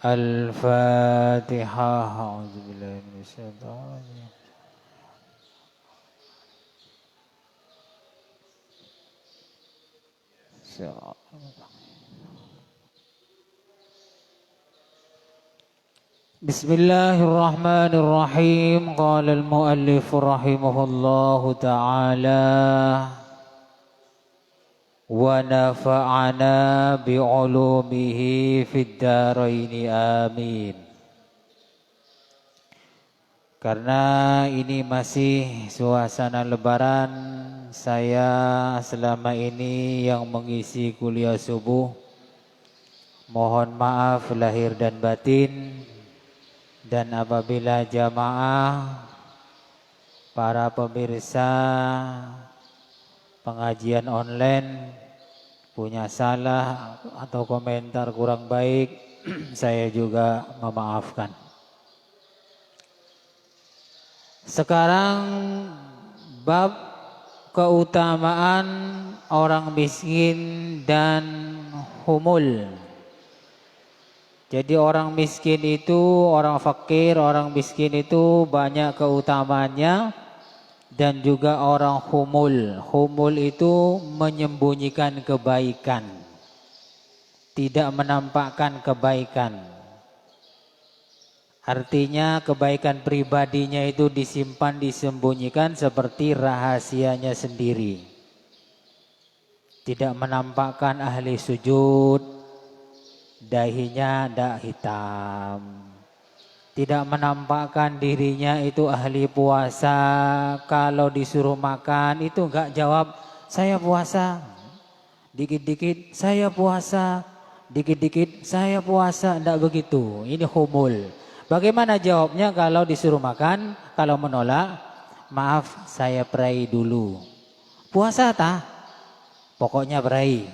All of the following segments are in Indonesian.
Al-Fatihah. A'udzubillahi minasyaitonir rajim. Bismillahirrahmanirrahim. Qala al-muallif rahimahullahu ta'ala wa nafa'ana bi'ulumihi fid dharaini amin. Karena ini masih suasana lebaran, saya selama ini yang mengisi kuliah subuh mohon maaf lahir dan batin. Dan apabila jamaah, para pemirsa pengajian online punya salah atau komentar kurang baik, saya juga memaafkan. Sekarang bab keutamaan orang miskin dan humul. Jadi orang miskin itu, orang fakir, orang miskin itu banyak keutamaannya. Dan juga orang humul. Humul itu menyembunyikan kebaikan, tidak menampakkan kebaikan. Artinya kebaikan pribadinya itu disimpan, disembunyikan seperti rahasianya sendiri. Tidak menampakkan ahli sujud, dahinya dak hitam. Tidak menampakkan dirinya itu ahli puasa. Kalau disuruh makan itu enggak jawab saya puasa. Dikit-dikit saya puasa, dikit-dikit saya puasa, enggak begitu. Ini humul. Bagaimana jawabnya kalau disuruh makan? Kalau menolak, maaf saya pray dulu. Puasa tah? Pokoknya pray.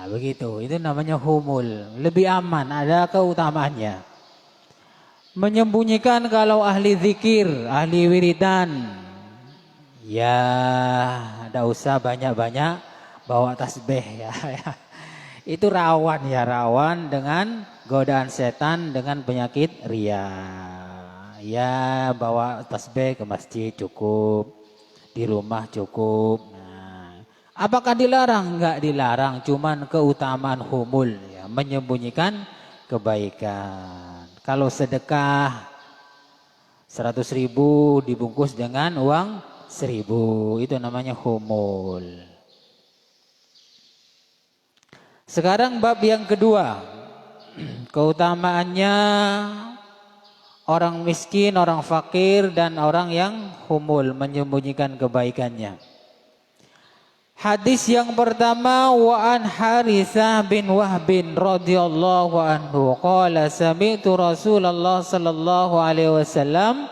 Begitu, itu namanya humul. Lebih aman, ada keutamaannya. Menyembunyikan kalau ahli zikir, ahli wiridan, ya tidak usah banyak-banyak bawa tasbih ya. Itu rawan ya, rawan dengan godaan setan, dengan penyakit ria. Ya bawa tasbih ke masjid cukup, di rumah cukup. Apakah dilarang? Enggak dilarang, cuman keutamaan humul ya, menyembunyikan kebaikan. Kalau sedekah 100.000 dibungkus dengan uang 1.000, itu namanya humul. Sekarang bab yang kedua, keutamaannya orang miskin, orang fakir, dan orang yang humul, menyembunyikan kebaikannya. Hadis yang pertama, wa an Haritsah bin Wahbin radhiyallahu anhu qala sami'tu Rasulullah sallallahu alaihi wasallam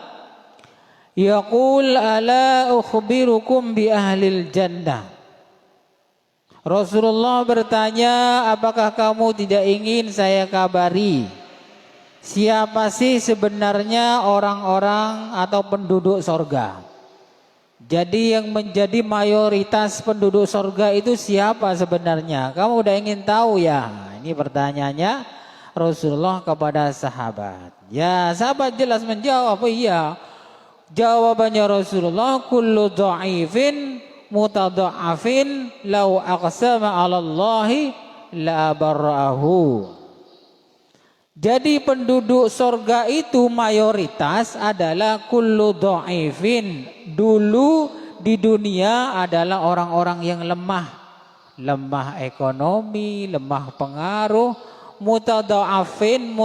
yaqul ala ukhbirukum bi ahlil jannah. Rasulullah bertanya, apakah kamu tidak ingin saya kabari siapa sih sebenarnya orang-orang atau penduduk sorga? Jadi yang menjadi mayoritas penduduk sorga itu siapa sebenarnya? Kamu udah ingin tahu ya? Ini pertanyaannya Rasulullah kepada sahabat. Ya sahabat jelas menjawab, iya. Jawabannya Rasulullah, kullu dha'ifin mutadha'afin law aqsama 'ala Allahi la barrahu. Jadi penduduk sorga itu mayoritas adalah kullu dha'ifin. Dulu di dunia adalah orang-orang yang lemah. Lemah ekonomi, lemah pengaruh. Mutadha'afin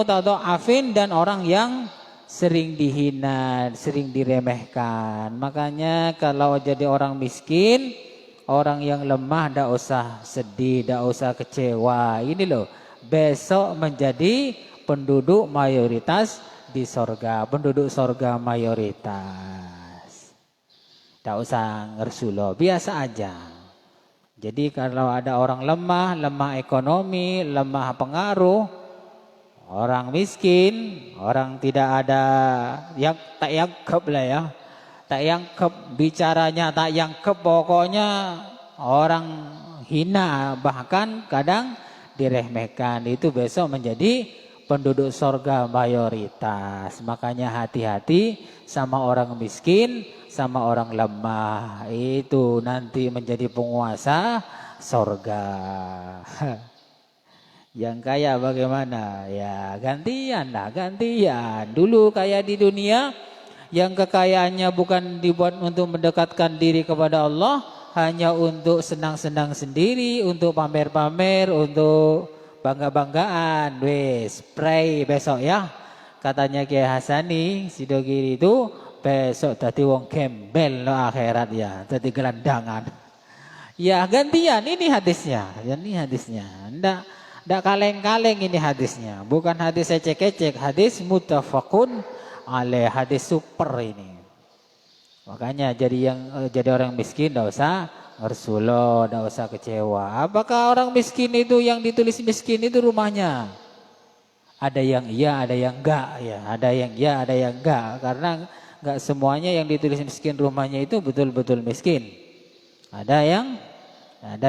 dan orang yang sering dihina, sering diremehkan. Makanya kalau jadi orang miskin, orang yang lemah tidak usah sedih, tidak usah kecewa. Ini loh, besok menjadi penduduk mayoritas di sorga, penduduk sorga mayoritas. Tak usah ngersulo, biasa aja. Jadi kalau ada orang lemah, lemah ekonomi, lemah pengaruh, orang miskin, orang tidak ada yang tak yangkep lah ya, tak yangkep bicaranya, tak yangkep pokoknya orang hina, bahkan kadang diremehkan, itu besok menjadi penduduk sorga mayoritas. Makanya hati-hati sama orang miskin, sama orang lemah. Itu nanti menjadi penguasa sorga. Yang kaya bagaimana? Ya gantian lah, gantian. Dulu kaya di dunia, yang kekayaannya bukan dibuat untuk mendekatkan diri kepada Allah, hanya untuk senang-senang sendiri, untuk pamer-pamer, untuk bangga-banggaan. Wes, pray besok ya. Katanya Kiai Hasani Sidogiri itu besok tadi wong gembel lo akhirat ya, tadi gelandangan. Ya gantian, ini hadisnya. Ini hadisnya. Ndak kaleng-kaleng ini hadisnya. Bukan hadis ecek-ecek, hadis muttafaqun alaih, hadis super ini. Makanya jadi orang miskin ndak usah ngersulo, ndak usah kecewa. Apakah orang miskin itu yang ditulis miskin itu rumahnya? Ada yang iya, ada yang enggak ya. Ada yang iya, ada yang enggak. Karena enggak semuanya yang ditulis miskin rumahnya itu betul-betul miskin. Ada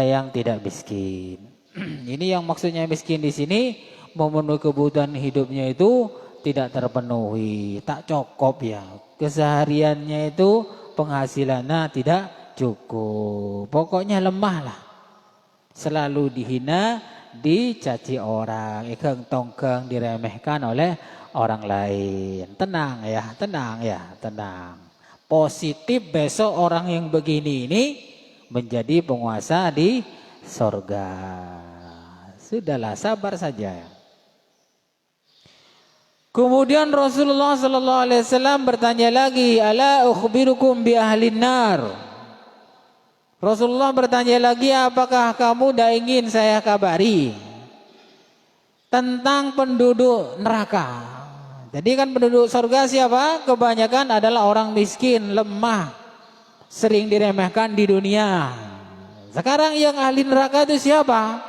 yang tidak miskin. Ini yang maksudnya miskin di sini, memenuhi kebutuhan hidupnya itu tidak terpenuhi, tak cukup ya. Kesehariannya itu penghasilannya tidak cukup. Pokoknya lemah lah. Selalu dihina, dicaci orang, ikeng tongkeng diremehkan oleh orang lain. Tenang ya, tenang ya, tenang. Positif besok orang yang begini ini menjadi penguasa di sorga. Sudahlah, sabar saja. Kemudian Rasulullah sallallahu alaihi wasallam bertanya lagi, "Ala ukhbirukum bi ahlin nar?" Rasulullah bertanya lagi, apakah kamu tidak ingin saya kabari tentang penduduk neraka? Jadi kan penduduk surga siapa? Kebanyakan adalah orang miskin, lemah, sering diremehkan di dunia. Sekarang yang ahli neraka itu siapa?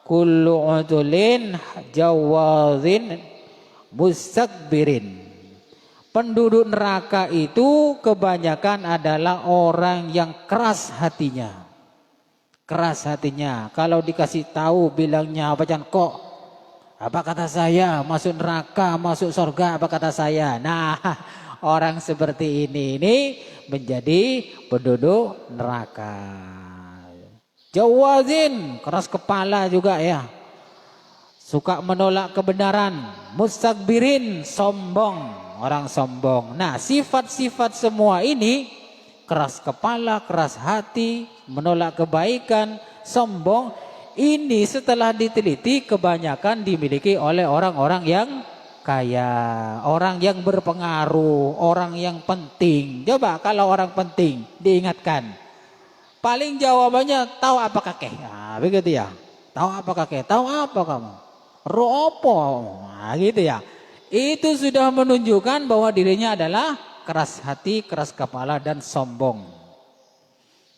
Kullu udulin jawazin mustakbirin. Penduduk neraka itu kebanyakan adalah orang yang keras hatinya. Keras hatinya. Kalau dikasih tahu bilangnya apa kok? Apa kata saya? Masuk neraka, masuk surga, apa kata saya? Nah, orang seperti ini menjadi penduduk neraka. Jawazin, keras kepala juga ya. Suka menolak kebenaran. Mustakbirin, sombong. Orang sombong. Nah, sifat-sifat semua ini, keras kepala, keras hati, menolak kebaikan, sombong, ini setelah diteliti kebanyakan dimiliki oleh orang-orang yang kaya, orang yang berpengaruh, orang yang penting. Coba kalau orang penting diingatkan, paling jawabannya tahu apa kakek? Nah, begitu ya. Tahu apa kakek? Tahu apa kamu? Ropo? Nah, gitu ya. Itu sudah menunjukkan bahwa dirinya adalah keras hati, keras kepala, dan sombong.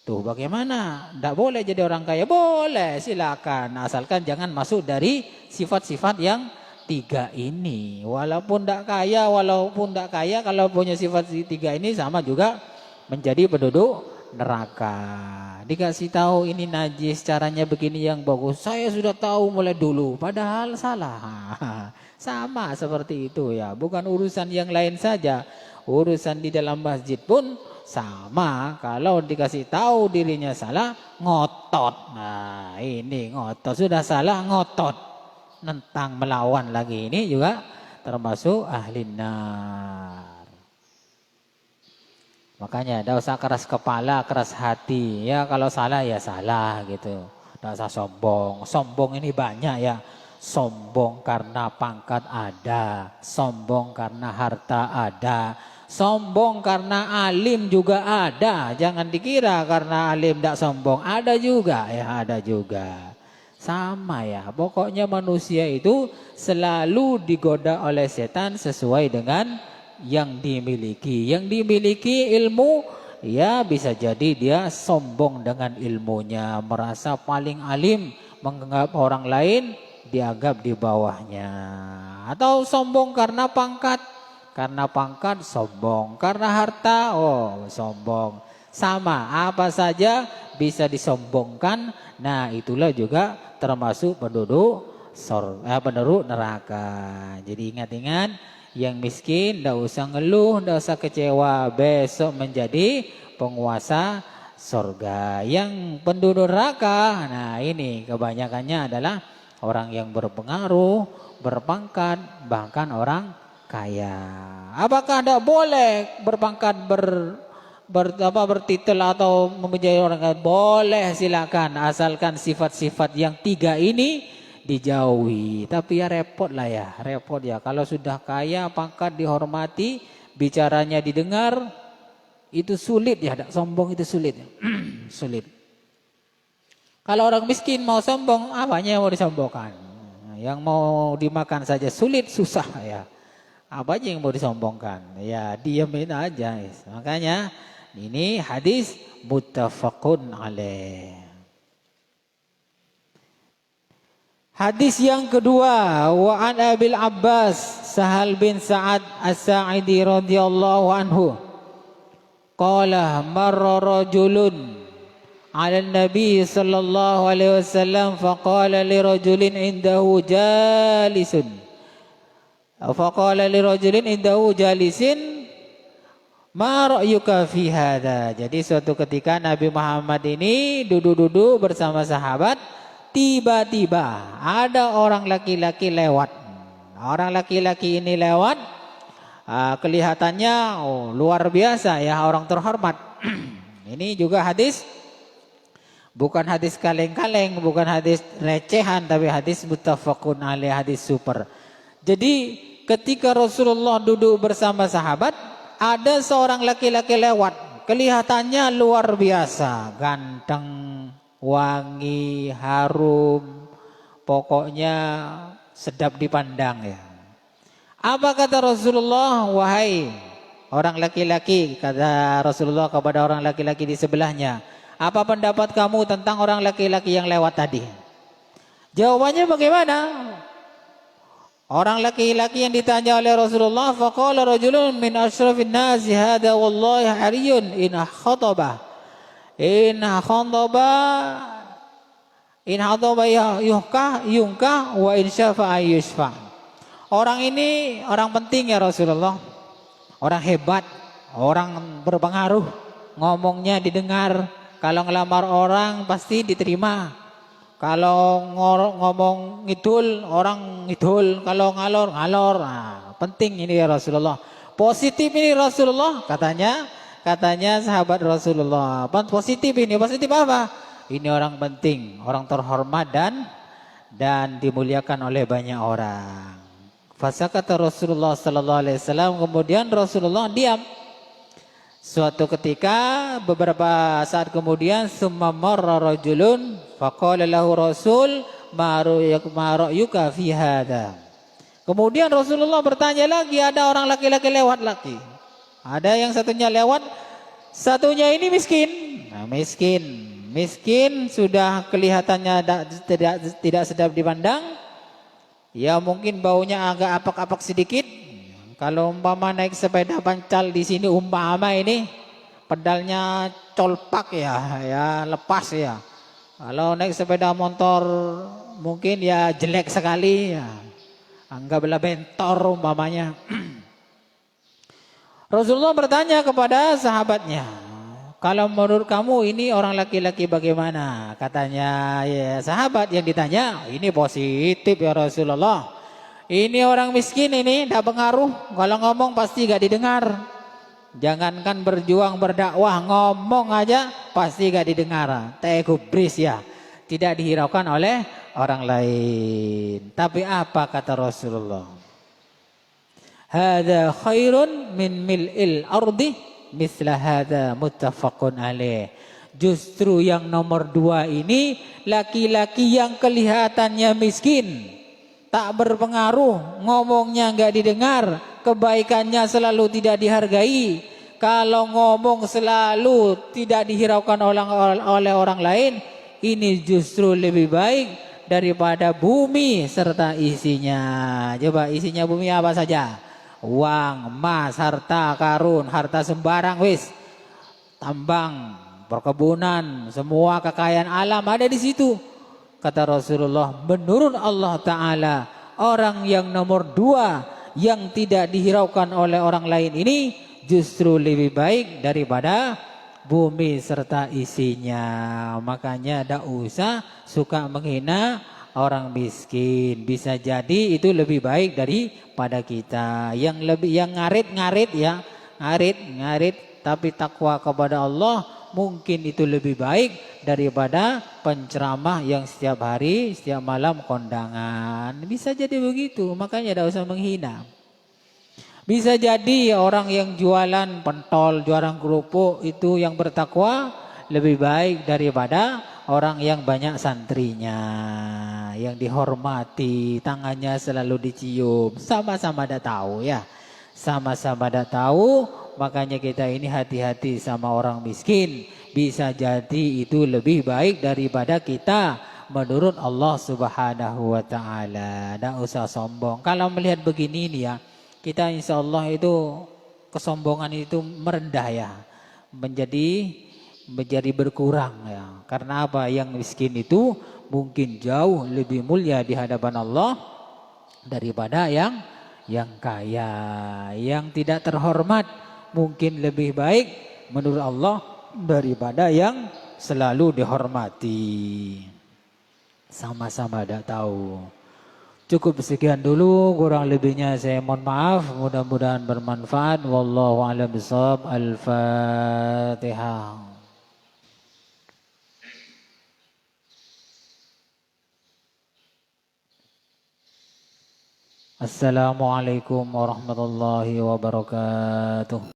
Tuh bagaimana? Tidak boleh jadi orang kaya? Boleh, silakan. Asalkan jangan masuk dari sifat-sifat yang tiga ini. Walaupun tidak kaya, kalau punya sifat tiga ini sama juga menjadi penduduk neraka. Dikasih tahu ini najis, caranya begini yang bagus. Saya sudah tahu mulai dulu, padahal salah. Sama seperti itu ya, bukan urusan yang lain saja, urusan di dalam masjid pun sama. Kalau dikasih tahu dirinya salah, ngotot. Nah ini ngotot, sudah salah ngotot, nentang melawan lagi, ini juga termasuk ahli nar. Makanya tidak usah keras kepala, keras hati ya. Kalau salah ya salah gitu, tidak usah sombong. Sombong ini banyak ya. Sombong karena pangkat ada, sombong karena harta ada, sombong karena alim juga ada. Jangan dikira karena alim tidak sombong, ada juga ya, ada juga. Sama ya, pokoknya manusia itu selalu digoda oleh setan sesuai dengan yang dimiliki. Yang dimiliki ilmu, ya bisa jadi dia sombong dengan ilmunya, merasa paling alim, menganggap orang lain dianggap di bawahnya. Atau sombong karena pangkat sombong, karena harta sombong. Sama, apa saja bisa disombongkan. Nah itulah juga termasuk penduduk penduduk neraka. Jadi ingat-ingat, yang miskin tidak usah ngeluh, tidak usah kecewa, besok menjadi penguasa surga. Yang penduduk neraka, nah ini kebanyakannya adalah orang yang berpengaruh, berpangkat, bahkan orang kaya. Apakah tidak boleh berpangkat, bertitel atau menjadi orang kaya? Boleh, silakan, asalkan sifat-sifat yang 3 ini dijauhi. Tapi ya repot ya. Kalau sudah kaya, pangkat, dihormati, bicaranya didengar, itu sulit ya. Tidak sombong itu sulit. Sulit. Kalau orang miskin mau sombong, apanya yang mau disombongkan? Yang mau dimakan saja sulit, susah ya. Apa aja yang mau disombongkan? Ya diamin aja. Makanya ini hadis muttafaqun alaih. Hadis yang kedua, wa an Abil Abbas Sahal bin Sa'ad As-Sa'idi radhiyallahu anhu. Qala marra rajulun ala Nabi sallallahu alaihi wasallam faqala li rajulin indahu jalisun. Faqala li rajulin indahu jalisin ma ra'yuka fi hadha. Jadi suatu ketika Nabi Muhammad ini duduk-duduk bersama sahabat, tiba-tiba ada orang laki-laki lewat. Orang laki-laki ini lewat, kelihatannya luar biasa ya, orang terhormat. Ini juga hadis, bukan hadis kaleng-kaleng, bukan hadis recehan, tapi hadis muttafaqun alaih, hadis super. Jadi ketika Rasulullah duduk bersama sahabat, ada seorang laki-laki lewat, kelihatannya luar biasa, ganteng, wangi, harum, pokoknya sedap dipandang ya. Apa kata Rasulullah? Wahai orang laki-laki, kata Rasulullah kepada orang laki-laki di sebelahnya, apa pendapat kamu tentang orang laki-laki yang lewat tadi? Jawabannya bagaimana? Orang laki-laki yang ditanya oleh Rasulullah, faqala rajulun min asyrafin nasi hada wallahi hariyun in khataba yuhkah wa in syafa'a yushfa. Orang ini orang penting ya Rasulullah. Orang hebat, orang berpengaruh, ngomongnya didengar. Kalau ngelamar orang pasti diterima. Kalau ngomong ngidul, orang ngidul. Kalau ngalor, ngalor. Nah, penting ini ya Rasulullah. Positif ini Rasulullah, katanya sahabat Rasulullah. Positif ini, positif apa? Ini orang penting, orang terhormat dan dimuliakan oleh banyak orang. Fasakata Rasulullah sallallahu alaihi wasallam, kemudian Rasulullah diam. Suatu ketika beberapa saat kemudian summa marra rajulun faqala lahu Rasul ma ra'yuka fi hadha. Kemudian Rasulullah bertanya lagi, ada orang laki-laki lewat lagi. Ada yang satunya lewat, satunya ini miskin. Nah, miskin sudah kelihatannya tidak sedap dipandang. Ya mungkin baunya agak apak-apak sedikit. Kalau umpama naik sepeda pancal di sini umpama ini pedalnya colpak ya lepas ya. Kalau naik sepeda motor mungkin ya jelek sekali ya. Anggaplah bentor umpamanya. Rasulullah bertanya kepada sahabatnya, kalau menurut kamu ini orang laki-laki bagaimana? Katanya ya sahabat yang ditanya, ini positif ya Rasulullah. Ini orang miskin ini tidak pengaruh, kalau ngomong pasti gak didengar. Jangankan berjuang berdakwah, ngomong aja pasti gak didengar. Tegubris ya, tidak dihiraukan oleh orang lain. Tapi apa kata Rasulullah? Hada khairun min mil'il ardi misla hada muttafaqun alaih. Justru yang nomor 2 ini laki-laki yang kelihatannya miskin, tak berpengaruh, ngomongnya nggak didengar, kebaikannya selalu tidak dihargai. Kalau ngomong selalu tidak dihiraukan oleh orang lain, ini justru lebih baik daripada bumi serta isinya. Coba isinya bumi apa saja? Uang, emas, harta karun, harta sembarang wis. Tambang, perkebunan, semua kekayaan alam ada di situ. kata Rasulullah, menurut Allah Ta'ala, orang yang nomor 2 yang tidak dihiraukan oleh orang lain ini justru lebih baik daripada bumi serta isinya. Makanya tidak usah suka menghina orang miskin. Bisa jadi itu lebih baik daripada kita. Yang ngarit-ngarit ya, ngarit tapi takwa kepada Allah, mungkin itu lebih baik daripada penceramah yang setiap hari, setiap malam kondangan. Bisa jadi begitu, makanya tidak usah menghina. Bisa jadi orang yang jualan pentol, jualan kerupuk itu yang bertakwa lebih baik daripada orang yang banyak santrinya, yang dihormati, tangannya selalu dicium. Sama-sama ada tahu ya, sama-sama ada tahu. Makanya kita ini hati-hati sama orang miskin. Bisa jadi itu lebih baik daripada kita menurut Allah Subhanahu wa Ta'ala. Tidak usah sombong. Kalau melihat begini nih ya, kita insya Allah itu kesombongan itu merendah ya, menjadi berkurang ya. Karena apa? Yang miskin itu mungkin jauh lebih mulia di hadapan Allah daripada yang kaya. Yang tidak terhormat mungkin lebih baik menurut Allah daripada yang selalu dihormati. Sama-sama ada tahu. Cukup sekian dulu, kurang lebihnya saya mohon maaf. Mudah-mudahan bermanfaat. Wallahu a'lam bishawab. Al-Fatihah. Assalamualaikum warahmatullahi wabarakatuh.